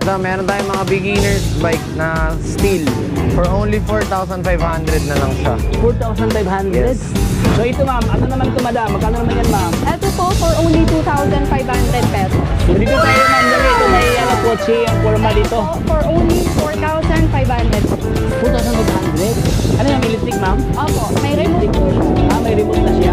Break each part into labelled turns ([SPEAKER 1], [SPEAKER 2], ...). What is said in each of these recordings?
[SPEAKER 1] Ito, meron tayong mga beginners bike na steel. For only 4,500 na lang siya.
[SPEAKER 2] 4,500?
[SPEAKER 1] Yes.
[SPEAKER 2] So ito ma'am, ano naman ito madam? Magkano naman yan ma'am?
[SPEAKER 3] Ito po for only 2,500 pesos.
[SPEAKER 2] So dito tayo ma'am, dali. Ito may kotse, ang forma dito.
[SPEAKER 3] For only 4,500.
[SPEAKER 2] 4,500? Ano yung electric ma'am?
[SPEAKER 3] Opo, may remote po siya.
[SPEAKER 2] May remote na siya.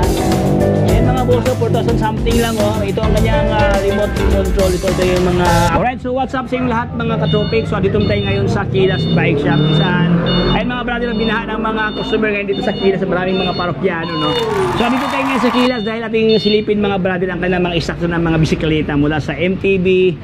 [SPEAKER 2] Ayan mga boso, 4,000 something lang oh. Ito ang kanyang remote control. Ito yung mga... Alright, so what's up sa inyong lahat mga ka-tropic? So dito tayo ngayon sa Kilas Bike Shop. Saan ayun mga brother na binahan ng mga customer ngayon dito sa Kilas sa maraming mga parokyano, no? So dito tayo ngayon sa Kilas dahil ating silipin mga brother ang kanilang mga isakto ng mga bisikleta mula sa MTB,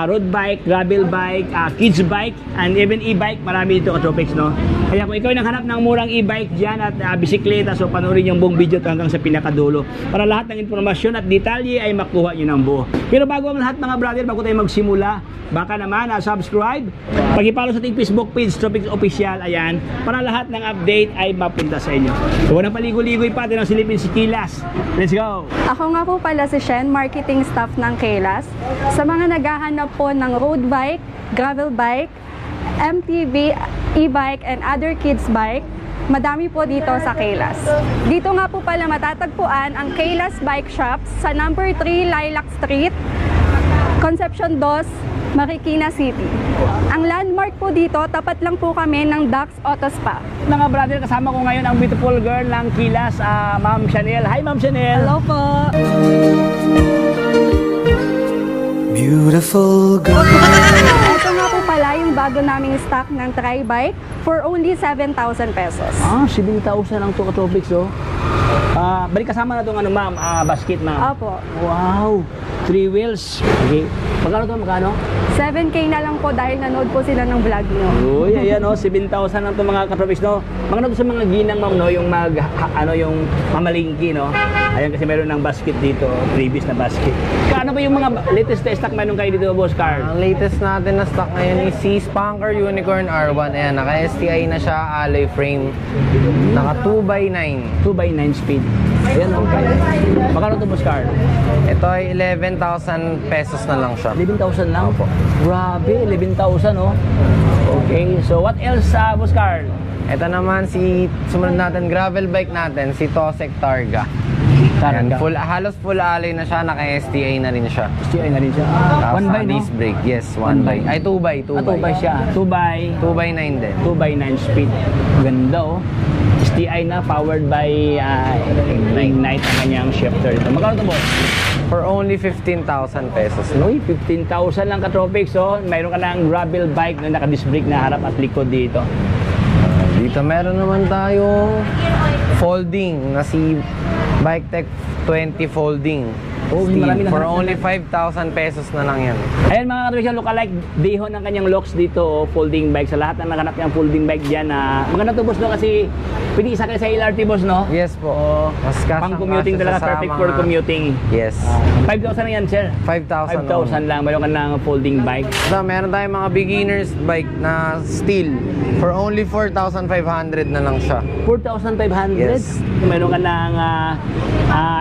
[SPEAKER 2] road bike, gravel bike, kids bike, and even e-bike. Marami dito ka-tropics, no? Kaya kung ikaw ay naghanap ng murang e-bike dyan at bisikleta, so panoorin yung buong video hanggang sa pinakadulo para lahat ng informasyon at detalye ay makuha nyo ng buo. Pero bago ang lahat mga brother, bago tayo magsimula, baka naman subscribe, pag-follow sa ating Facebook page, Tropics Official, ayan, para lahat ng update ay mapunta sa inyo. So walang paligoy-ligoy pa, tinang silipin si Kilas. Let's go!
[SPEAKER 3] Ako nga po pala si Shen, marketing staff ng Kilas. Sa mga naghahanap po ng road bike, gravel bike, MTB, e-bike, and other kids bike, madami po dito sa Kilas. Dito nga po pala matatagpuan ang Kilas Bike Shop sa number 3 Lilac Street, Concepcion 2, Marikina City. Ang landmark po dito, tapat lang po kami ng Dax Auto Spa.
[SPEAKER 2] Mga brother, kasama ko ngayon ang beautiful girl ng Kilas, Ma'am Chanel. Hi Ma'am Chanel!
[SPEAKER 3] Hello po!
[SPEAKER 1] Beautiful girl.
[SPEAKER 3] Ito nga po pala yung bago naming stock ng tri-bike for only 7,000 pesos.
[SPEAKER 2] 7,000 ang to ka-tropics, oh. Balik kasama na itong ano ma'am, basket ma'am.
[SPEAKER 3] Opo.
[SPEAKER 2] Wow! 3 wheels. Okay. Magkano to? Magkano?
[SPEAKER 3] 7K na lang po dahil nanood po sila ng vlog nyo.
[SPEAKER 2] Uy, ayan oh, 7,000 lang to mga ka-tropics, no? Magkano to sa mga ginang ma'am, no? Yung yung mamalingki, no? Ayan kasi meron ng basket dito, previous na basket. Kaano ba yung mga latest na stock meron kayo dito, Boss Carl?
[SPEAKER 1] Ang latest natin na stock ngayon is si Spanker Unicorn R1. Ayan, naka-STI na siya, alloy frame. Naka 2x9.
[SPEAKER 2] 2x9 speed. Ayan oh. Magkano to, Boss Carl?
[SPEAKER 1] Ito ay 11,000 pesos na lang siya.
[SPEAKER 2] 11,000 lang po. Grabe, 11,000 oh. Okay, so what else, Boss Carl?
[SPEAKER 1] Ito naman sumunod natin, gravel bike natin, si Tosek Targa. Ayan, halos full alloy na siya, naka-STI na rin siya.
[SPEAKER 2] STI na rin siya.
[SPEAKER 1] Tapos
[SPEAKER 2] 1x, no?
[SPEAKER 1] disc brake, yes, 1x. Ay, 2x.
[SPEAKER 2] 2x siya.
[SPEAKER 1] 2x9 din.
[SPEAKER 2] 2x9 speed. Ganda oh. STI na, powered by Ignite ang kanyang shifter ito. Magkano ito, boss?
[SPEAKER 1] For only 15,000 pesos. No?
[SPEAKER 2] Uy, 15,000 lang ka-tropics, oh. Mayroon ka ng gravel bike na naka-disc brake na harap at likod dito.
[SPEAKER 1] Dito meron naman tayo folding na si BikeTech 20 folding.
[SPEAKER 2] Oh, marami na
[SPEAKER 1] for
[SPEAKER 2] hanap
[SPEAKER 1] only
[SPEAKER 2] na
[SPEAKER 1] 5,000 pesos na lang yan.
[SPEAKER 2] Ayan mga ka-tropics, look-alike dehon ng kanyang locks dito, oh, folding bike. Sa lahat ng nakanap niyang folding bike dyan, maganda to, boss, no? Kasi pwede isa kayo sa LRT, boss, no?
[SPEAKER 1] Yes po. Mas
[SPEAKER 2] pang-commuting talaga, perfect for commuting.
[SPEAKER 1] Yes.
[SPEAKER 2] 5,000 na yan, sir.
[SPEAKER 1] 5,000
[SPEAKER 2] lang. Mayroon ka ng folding bike.
[SPEAKER 1] So, meron tayong mga beginners bike na steel. For only 4,500 na lang siya.
[SPEAKER 2] 4,500?
[SPEAKER 1] Yes.
[SPEAKER 2] Mayroon ka ng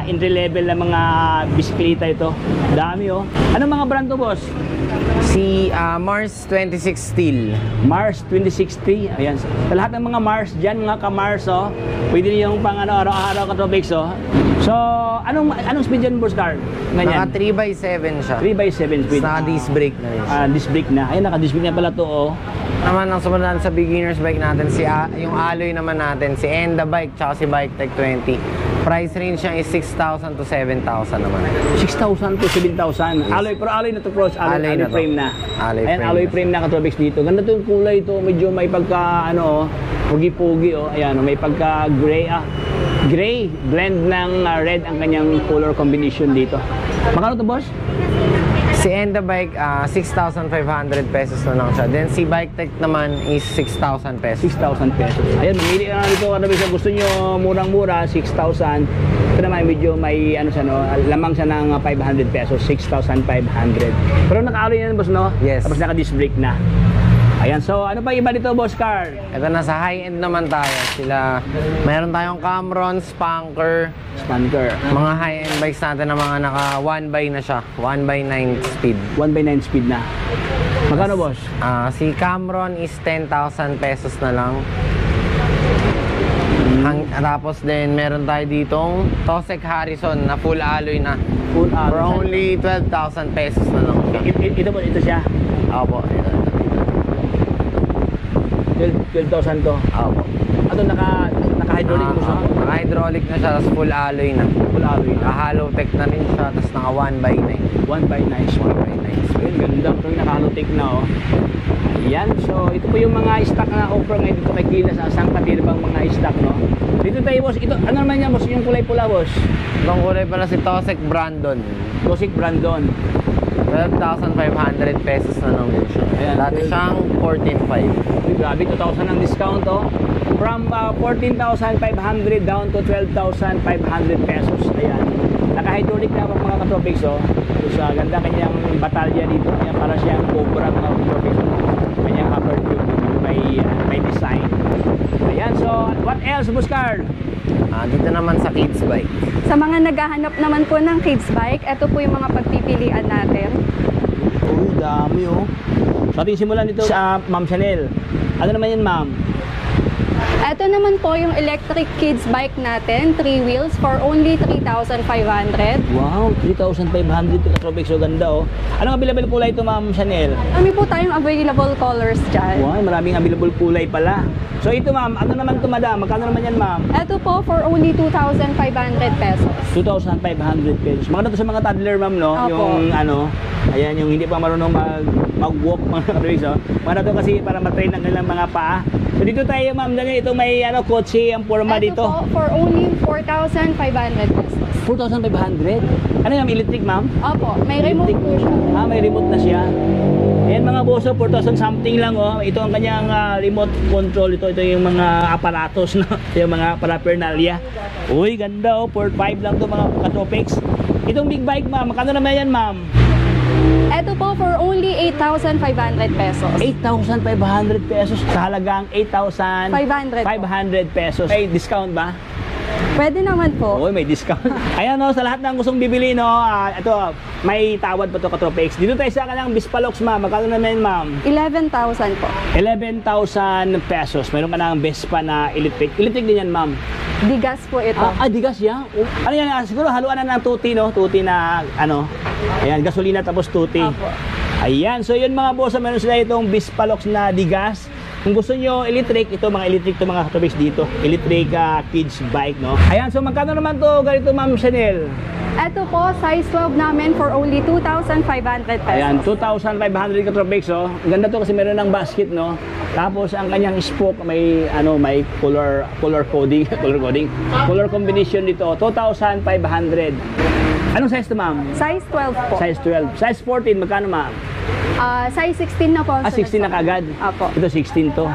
[SPEAKER 2] entry level na mga bisikleta ito. Dami oh. Anong mga brand to, boss?
[SPEAKER 1] Si Mars 26 Steel.
[SPEAKER 2] Mars 2060. Ayan. Sa lahat ng mga Mars dyan, mga ka-Mars, oh. Pwede yung pang araw-araw ka-tropics, oh. So, anong speed dyan, boss Carl?
[SPEAKER 1] Naka 3x7 siya.
[SPEAKER 2] 3x7 speed.
[SPEAKER 1] Naka-disc brake na rin siya.
[SPEAKER 2] Disc brake na. Ayun, naka-disc brake na pala to, oh.
[SPEAKER 1] Naman ang sumunod sa beginners bike natin, yung alloy naman natin, si Enda Bike, tsaka si BikeTech 20. Price range niya is 6,000 to 7,000 naman.
[SPEAKER 2] 6,000 to 7,000.
[SPEAKER 1] Yes.
[SPEAKER 2] Alloy, pero alloy na to, bros. Alloy
[SPEAKER 1] na to.
[SPEAKER 2] frame na. Ayan,
[SPEAKER 1] frame
[SPEAKER 2] alloy frame na ka-tropics dito. Ganda to yung kulay ito. Medyo may pagka, pugi-pugi, oh. Ayan, may pagka gray, gray. Blend ng red ang kanyang color combination dito. Magkano to, boss?
[SPEAKER 1] Si Enda Bike, 6,500 pesos na lang siya. Then si BikeTech naman is 6,000 pesos.
[SPEAKER 2] 6,000 pesos. Ayan, mamili ka na dito. Kung gusto nyo murang-mura, 6,000. Ito naman, medyo may, lamang siya ng 500 pesos. 6,500. Pero naka-alloy na, boss, no?
[SPEAKER 1] Yes.
[SPEAKER 2] Tapos naka-disc brake na. Ayan, so ano pa iba dito, Boss Carl?
[SPEAKER 1] Ito na sa high-end naman tayo. Mayroon tayong Camron, Spanker. Mga high-end bikes natin na mga naka 1x na siya. 1x9 speed.
[SPEAKER 2] 1x9 speed na. Magkano boss?
[SPEAKER 1] Si Camron is 10,000 pesos na lang. Tapos din, meron tayo ditong Tosek Harrison na full alloy na.
[SPEAKER 2] Full
[SPEAKER 1] For only 12,000 pesos na lang siya.
[SPEAKER 2] Ito siya.
[SPEAKER 1] Opo.
[SPEAKER 2] 12,000 to.
[SPEAKER 1] Opo.
[SPEAKER 2] Ito naka-hydraulic mo siya.
[SPEAKER 1] Naka-hydraulic na siya, tapos full alloy na.
[SPEAKER 2] Full alloy na.
[SPEAKER 1] Naka-hollow tech na rin siya, tapos naka 1x9.
[SPEAKER 2] 1x9.
[SPEAKER 1] 1x9.
[SPEAKER 2] Ayun, ganda. Ito yung naka-hollow tech na oh. Ayan, so ito po yung mga stock na offer ngayon dito kay Gilas. Asang pati bang mga stock, no? Dito tayo, boss. Ito, ano naman yan, boss? Yung kulay pula, boss?
[SPEAKER 1] Itong kulay pala si Tosek Brandon.
[SPEAKER 2] Tosek Brandon.
[SPEAKER 1] 12,500 pesos na lang din siya.
[SPEAKER 2] Ayan,
[SPEAKER 1] Dati siyang 14,500.
[SPEAKER 2] Uy, grabe, 2,000 ang discount, oh. From 14,500 down to 12,500 pesos. Ayan. Naka-hydraulic na ako mga katropics, oh. So, ganda kanyang batalya dito. Ayan, para siyang Cobra mga katropics. Kanyang upper tube. May design. Ayan, so, what else, Buscar?
[SPEAKER 1] Dito naman sa kids bike.
[SPEAKER 3] Sa mga naghahanap naman po ng kids bike, ito po yung mga pagpipilian natin.
[SPEAKER 2] Uy, dami, oh. So, ating simulan dito sa Ma'am Chanel. Ano naman yan, ma'am?
[SPEAKER 3] Ito naman po yung electric kids bike natin, 3 wheels for only 3,500.
[SPEAKER 2] Wow, 3,500 katropics. So, ganda, oh. Anong available kulay ito, Ma'am Chanel?
[SPEAKER 3] Kami po tayong available colors dyan.
[SPEAKER 2] Wow, maraming available kulay pala. So, ito, ma'am. Ano naman ito, madam? Magkano naman yan, ma'am?
[SPEAKER 3] Ito po for only 2,500 pesos.
[SPEAKER 2] 2,500 pesos. Maganda to sa mga toddler, ma'am, no?
[SPEAKER 3] Opo.
[SPEAKER 2] Yung ano, ayan, yung hindi pa marunong mag-walk, mga katropics, oh. Maganda to kasi para matrain ang kanilang mga paa. So, dito tayo, ma'am. Dito may kotse ang forma
[SPEAKER 3] Ito
[SPEAKER 2] dito.
[SPEAKER 3] po for only 4,500 pesos.
[SPEAKER 2] 4,500? Ano yung electric, ma'am?
[SPEAKER 3] Opo, may remote po siya.
[SPEAKER 2] May remote na siya. Ayan mga boso, 4,000 something lang, oh. Ito ang kanyang remote control. Ito yung mga aparatos, no? Yung mga paraphernalia. Uy, ganda, oh. 4,500 lang to mga katropics. Itong big bike, ma'am. Magkano naman yan, ma'am?
[SPEAKER 3] Ito po for only 8,500 pesos.
[SPEAKER 2] 8,500 pesos sa halagang
[SPEAKER 3] 500
[SPEAKER 2] 8,500 pesos. May discount ba?
[SPEAKER 3] Pwede naman po.
[SPEAKER 2] May discount. Ayan, no, sa lahat ng gustong bibili, no, ito, may tawad pa to katropics. Dito tayo sa kanyang Bispalox, ma'am. Magkano naman, ma'am?
[SPEAKER 3] 11,000 po.
[SPEAKER 2] 11,000 pesos. Mayroon ka ng Vespa na electric. Electric din yan, ma'am.
[SPEAKER 3] Digas po ito.
[SPEAKER 2] Digas yan? Ano yan? Siguro haluan na ng tuti, no? Tuti na, ayan, gasolina tapos tuti.
[SPEAKER 3] Apo.
[SPEAKER 2] Ayan, so yun mga boss, meron sila itong Bispalox na digas. Kung gusto nyo electric, ito mga electric to mga katropics dito. Electric kids bike, no? Ayan, so magkano naman to ganito, Ma'am Chanel?
[SPEAKER 3] Ito po, size 12 namin for only 2,500 pesos.
[SPEAKER 2] Ayan, 2,500 katropics, oh. Ganda to kasi meron ng basket, no? Tapos ang kanyang spoke may may color coding, color combination dito, 2,500. Anong size to, ma'am?
[SPEAKER 3] Size 12 po.
[SPEAKER 2] Size 12. Size 14, magkano, ma'am?
[SPEAKER 3] Size 16 na po.
[SPEAKER 2] 16 na kagad?
[SPEAKER 3] Apo.
[SPEAKER 2] Ito 16 to.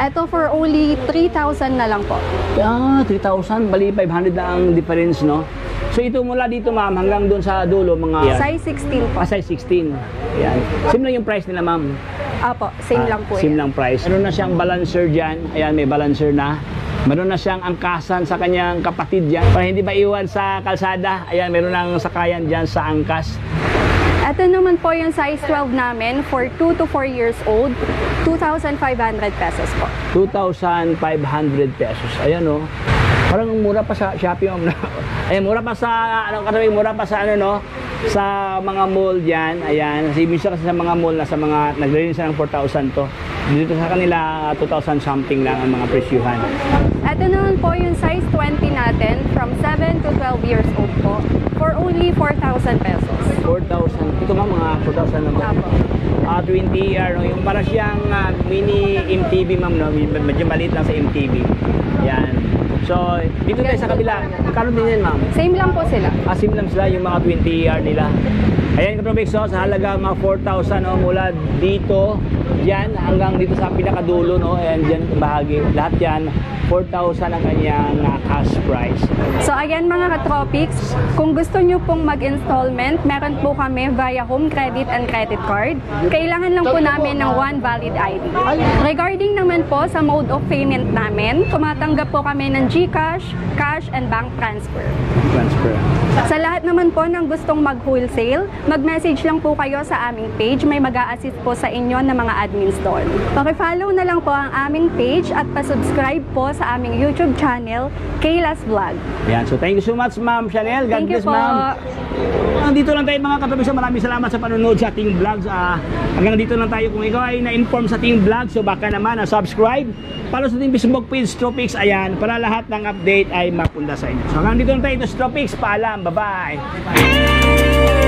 [SPEAKER 3] Ito for only 3,000 na lang po.
[SPEAKER 2] 3,000, bali 500 na ang difference, no? So ito mula dito, ma'am, hanggang doon sa dulo, mga...
[SPEAKER 3] Size 16 po.
[SPEAKER 2] Size 16. Ayan. Same lang yung price nila, ma'am.
[SPEAKER 3] Apo, same lang po
[SPEAKER 2] Same
[SPEAKER 3] yan.
[SPEAKER 2] lang price. Meron na siyang balancer dyan. Ayan, may balancer na. Meron na siyang angkasan sa kanyang kapatid dyan. Para hindi ba iwan sa kalsada. Ayan, meron ng sakayan dyan sa angkas.
[SPEAKER 3] Ito naman po yung size 12 namin for 2 to 4 years old. 2,500 pesos po.
[SPEAKER 2] 2,500 pesos. Ayan, oh. Parang mura pa sa Shopee, ma'am. Ayan, mura pa sa, mura pa sa, sa mga mall dyan. Ayan, kasi minsan kasi sa mga mall, nagre-range ng 4,000 to. Dito sa kanila, 2,000 something lang ang mga presyuhan.
[SPEAKER 3] Ito naman po yung size 20 natin from 7 to 12 years old po for only 4,000 pesos.
[SPEAKER 2] 4,000. Ito, ma'am, mga 4,000 lang.
[SPEAKER 3] Apo.
[SPEAKER 2] 20 yung para siyang mini MTV, ma'am, no? Medyo maliit lang sa MTV. Yan. So, dito tayo sa kabila. Magkano din yan, ma'am?
[SPEAKER 3] Same lang po sila.
[SPEAKER 2] Asim lang sila yung mga 20 nila. Ayan, katropics, so, sa halaga mga 4,000, no? Mula dito, yan, hanggang dito sa pinakadulo, no? Ayan, dyan bahagi. Lahat yan, 4,000 ang kanyang cash price.
[SPEAKER 3] So ayan mga katropics, kung gusto nyo pong mag-installment, meron po kami via home credit and credit card. Kailangan kailangan lang po namin ng one valid ID. Regarding naman po sa mode of payment namin, tumatanggap po kami ng GCash, cash, and bank transfer.
[SPEAKER 2] Transfer.
[SPEAKER 3] Sa lahat naman po ng gustong mag-wholesale, mag-message lang po kayo sa aming page. May mag-a-assist po sa inyo ng mga admins doon. Paki-follow na lang po ang aming page at pa-subscribe po sa aming YouTube channel, Kayla's Vlog.
[SPEAKER 2] Yan. So thank you so much, Ma'am Chanel. God
[SPEAKER 3] Thank you
[SPEAKER 2] bless,
[SPEAKER 3] po.
[SPEAKER 2] Ma'am. Hanggang dito lang tayo mga katropics. Maraming salamat sa panonood sa ating vlogs. Hanggang dito lang tayo. Kung ikaw ay na-inform sa ating vlog, so baka naman subscribe. Follow sa ating Facebook page, Tropics. Ayan, para lahat ng update ay mapunta sa inyo. So hanggang dito lang tayo. Ito, Tropics. Paalam. Bye-bye.